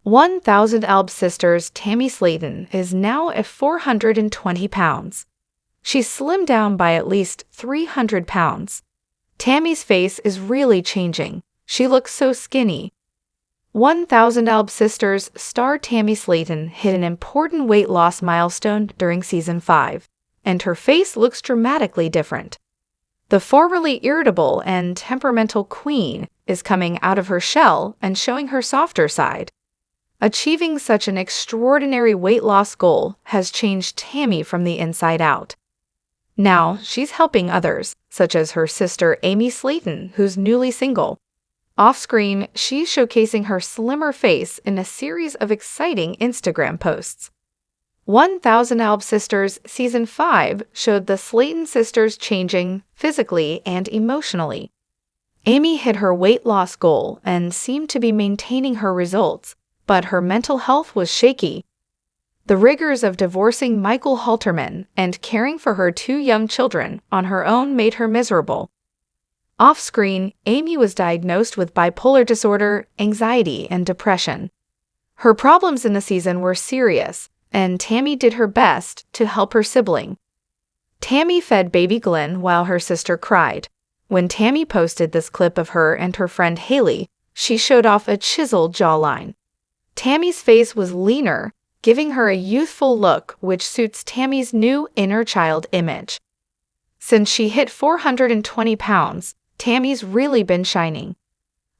1,000 Alb sisters Tammy Slayton is now at 420 pounds. She's slimmed down by at least 300 pounds. Tammy's face is really changing. She looks so skinny. 1,000 Alb sisters star Tammy Slayton hit an important weight loss milestone during season 5, and her face looks dramatically different. The formerly irritable and temperamental queen is coming out of her shell and showing her softer side. Achieving such an extraordinary weight loss goal has changed Tammy from the inside out. Now, she's helping others, such as her sister Amy Slayton, who's newly single. Off-screen, she's showcasing her slimmer face in a series of exciting Instagram posts. 1,000 Alb Sisters Season 5 showed the Slayton sisters changing physically and emotionally. Amy hit her weight loss goal and seemed to be maintaining her results, but her mental health was shaky. The rigors of divorcing Michael Halterman and caring for her 2 young children on her own made her miserable. Off-screen, Amy was diagnosed with bipolar disorder, anxiety, and depression. Her problems in the season were serious, and Tammy did her best to help her sibling. Tammy fed baby Glenn while her sister cried. When Tammy posted this clip of her and her friend Haley, she showed off a chiseled jawline. Tammy's face was leaner, giving her a youthful look which suits Tammy's new inner child image. Since she hit 420 pounds, Tammy's really been shining.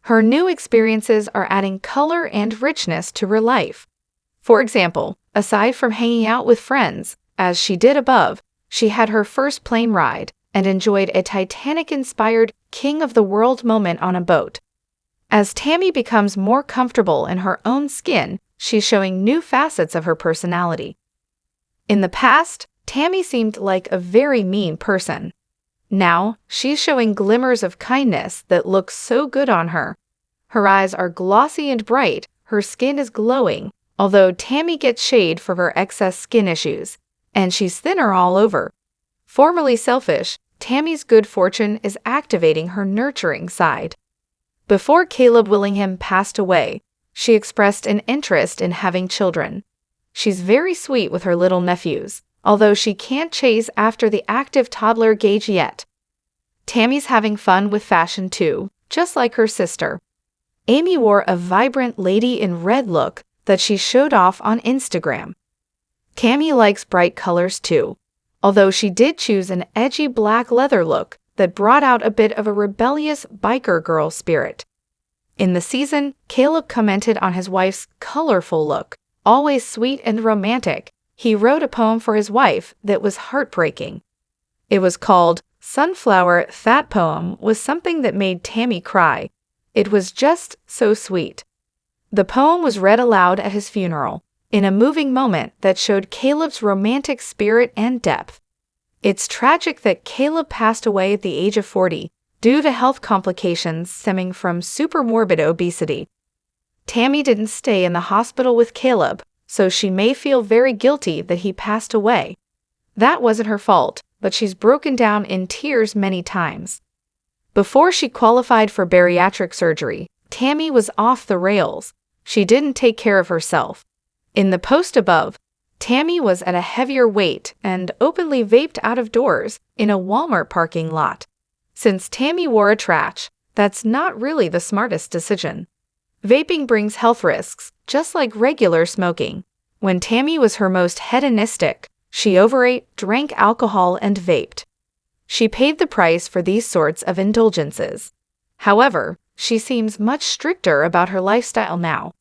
Her new experiences are adding color and richness to her life. For example, aside from hanging out with friends, as she did above, she had her first plane ride and enjoyed a Titanic-inspired King of the World moment on a boat. As Tammy becomes more comfortable in her own skin, she's showing new facets of her personality. In the past, Tammy seemed like a very mean person. Now, she's showing glimmers of kindness that look so good on her. Her eyes are glossy and bright, her skin is glowing, although Tammy gets shade for her excess skin issues, and she's thinner all over. Formerly selfish, Tammy's good fortune is activating her nurturing side. Before Caleb Willingham passed away, she expressed an interest in having children. She's very sweet with her little nephews, although she can't chase after the active toddler Gage yet. Tammy's having fun with fashion too, just like her sister. Amy wore a vibrant lady in red look that she showed off on Instagram. Tammy likes bright colors too, although she did choose an edgy black leather look that brought out a bit of a rebellious biker girl spirit. In the season, Caleb commented on his wife's colorful look, always sweet and romantic. He wrote a poem for his wife that was heartbreaking. It was called Sunflower. That poem was something that made Tammy cry. It was just so sweet. The poem was read aloud at his funeral, in a moving moment that showed Caleb's romantic spirit and depth. It's tragic that Caleb passed away at the age of 40 due to health complications stemming from supermorbid obesity. Tammy didn't stay in the hospital with Caleb, so she may feel very guilty that he passed away. That wasn't her fault, but she's broken down in tears many times. Before she qualified for bariatric surgery, Tammy was off the rails. She didn't take care of herself. In the post above, Tammy was at a heavier weight and openly vaped out of doors in a Walmart parking lot. Since Tammy wore a trash, that's not really the smartest decision. Vaping brings health risks, just like regular smoking. When Tammy was her most hedonistic, she overate, drank alcohol, and vaped. She paid the price for these sorts of indulgences. However, she seems much stricter about her lifestyle now.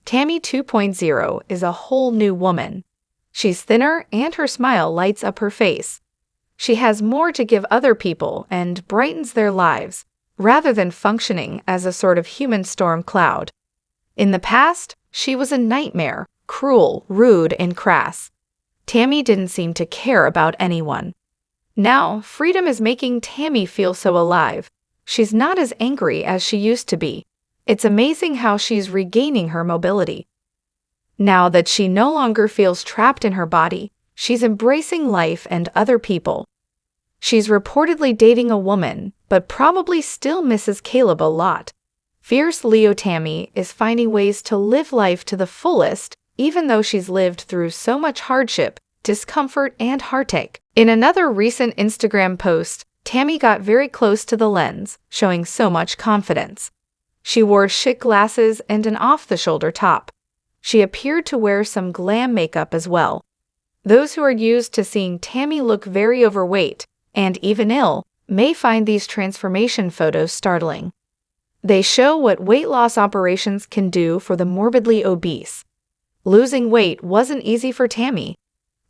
Tammy 2.0 is a whole new woman. She's thinner and her smile lights up her face. She has more to give other people and brightens their lives, rather than functioning as a sort of human storm cloud. In the past, she was a nightmare, cruel, rude, and crass. Tammy didn't seem to care about anyone. Now, freedom is making Tammy feel so alive. She's not as angry as she used to be. It's amazing how she's regaining her mobility. Now that she no longer feels trapped in her body, she's embracing life and other people. She's reportedly dating a woman, but probably still misses Caleb a lot. Fierce Leo Tammy is finding ways to live life to the fullest, even though she's lived through so much hardship, discomfort, and heartache. In another recent Instagram post, Tammy got very close to the lens, showing so much confidence. She wore chic glasses and an off-the-shoulder top. She appeared to wear some glam makeup as well. Those who are used to seeing Tammy look very overweight, and even ill, may find these transformation photos startling. They show what weight loss operations can do for the morbidly obese. Losing weight wasn't easy for Tammy.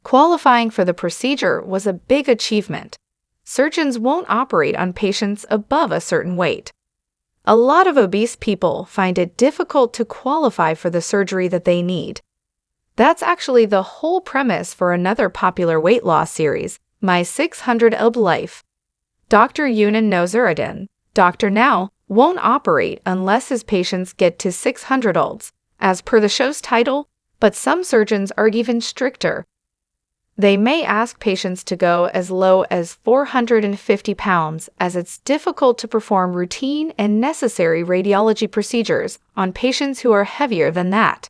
Qualifying for the procedure was a big achievement. Surgeons won't operate on patients above a certain weight. A lot of obese people find it difficult to qualify for the surgery that they need. That's actually the whole premise for another popular weight loss series, My 600 Lb Life. Dr. Yunan Nozuruddin, Dr. Now, won't operate unless his patients get to 600 lbs, as per the show's title, but some surgeons are even stricter. They may ask patients to go as low as 450 pounds, as it's difficult to perform routine and necessary radiology procedures on patients who are heavier than that.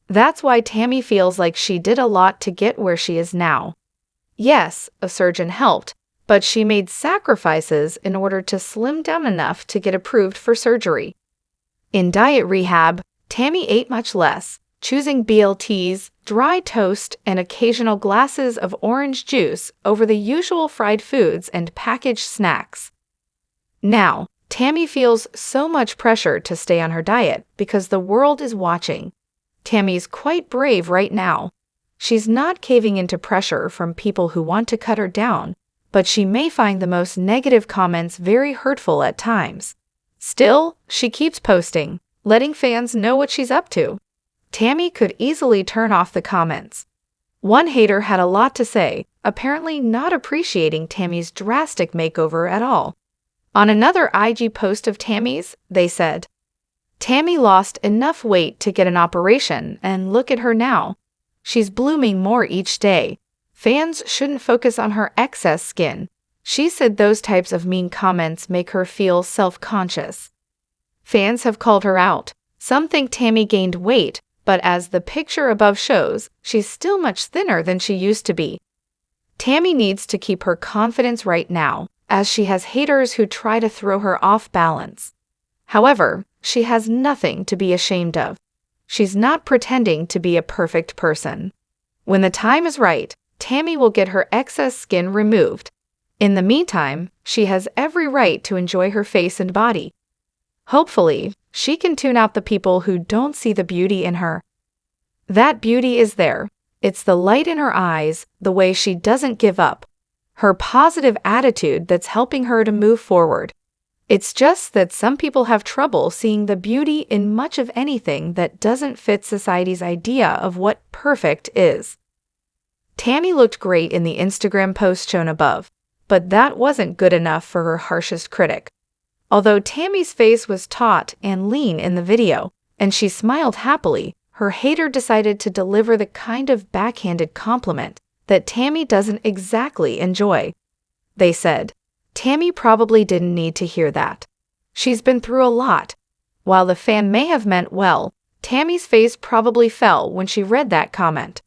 That's why Tammy feels like she did a lot to get where she is now. Yes, a surgeon helped, but she made sacrifices in order to slim down enough to get approved for surgery. In diet rehab, Tammy ate much less, choosing BLTs, dry toast, and occasional glasses of orange juice over the usual fried foods and packaged snacks. Now, Tammy feels so much pressure to stay on her diet because the world is watching. Tammy's quite brave right now. She's not caving into pressure from people who want to cut her down, but she may find the most negative comments very hurtful at times. Still, she keeps posting, letting fans know what she's up to. Tammy could easily turn off the comments. One hater had a lot to say, apparently not appreciating Tammy's drastic makeover at all. On another IG post of Tammy's, they said, "Tammy lost enough weight to get an operation, and look at her now. She's blooming more each day. Fans shouldn't focus on her excess skin." She said those types of mean comments make her feel self-conscious. Fans have called her out. Some think Tammy gained weight, but as the picture above shows, she's still much thinner than she used to be. Tammy needs to keep her confidence right now, as she has haters who try to throw her off balance. However, she has nothing to be ashamed of. She's not pretending to be a perfect person. When the time is right, Tammy will get her excess skin removed. In the meantime, she has every right to enjoy her face and body. Hopefully, she can tune out the people who don't see the beauty in her. That beauty is there. It's the light in her eyes, the way she doesn't give up. Her positive attitude that's helping her to move forward. It's just that some people have trouble seeing the beauty in much of anything that doesn't fit society's idea of what perfect is. Tammy looked great in the Instagram post shown above, but that wasn't good enough for her harshest critic. Although Tammy's face was taut and lean in the video, and she smiled happily, her hater decided to deliver the kind of backhanded compliment that Tammy doesn't exactly enjoy. They said, "Tammy probably didn't need to hear that. She's been through a lot." While the fan may have meant well, Tammy's face probably fell when she read that comment.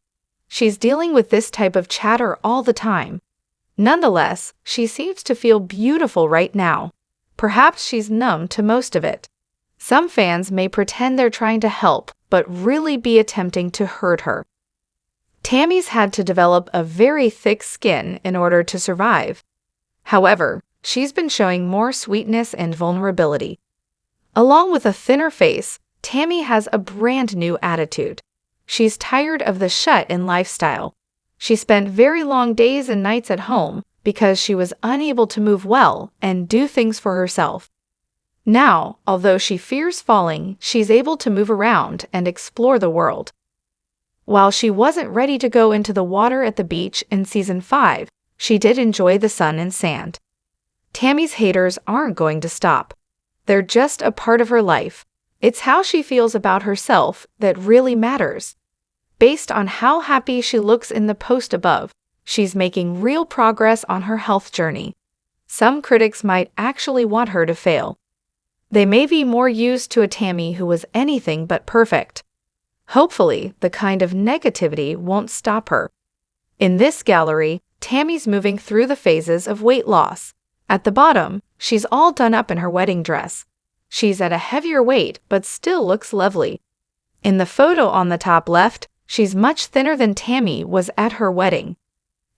She's dealing with this type of chatter all the time. Nonetheless, she seems to feel beautiful right now. Perhaps she's numb to most of it. Some fans may pretend they're trying to help, but really be attempting to hurt her. Tammy's had to develop a very thick skin in order to survive. However, she's been showing more sweetness and vulnerability. Along with a thinner face, Tammy has a brand new attitude. She's tired of the shut-in lifestyle. She spent very long days and nights at home because she was unable to move well and do things for herself. Now, although she fears falling, she's able to move around and explore the world. While she wasn't ready to go into the water at the beach in season 5, she did enjoy the sun and sand. Tammy's haters aren't going to stop. They're just a part of her life. It's how she feels about herself that really matters. Based on how happy she looks in the post above, she's making real progress on her health journey. Some critics might actually want her to fail. They may be more used to a Tammy who was anything but perfect. Hopefully, the kind of negativity won't stop her. In this gallery, Tammy's moving through the phases of weight loss. At the bottom, she's all done up in her wedding dress. She's at a heavier weight but still looks lovely. In the photo on the top left, she's much thinner than Tammy was at her wedding.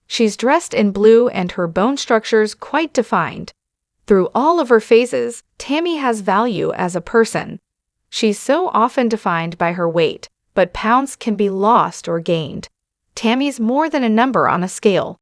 She's dressed in blue and her bone structure's quite defined. Through all of her phases, Tammy has value as a person. She's so often defined by her weight, but pounds can be lost or gained. Tammy's more than a number on a scale.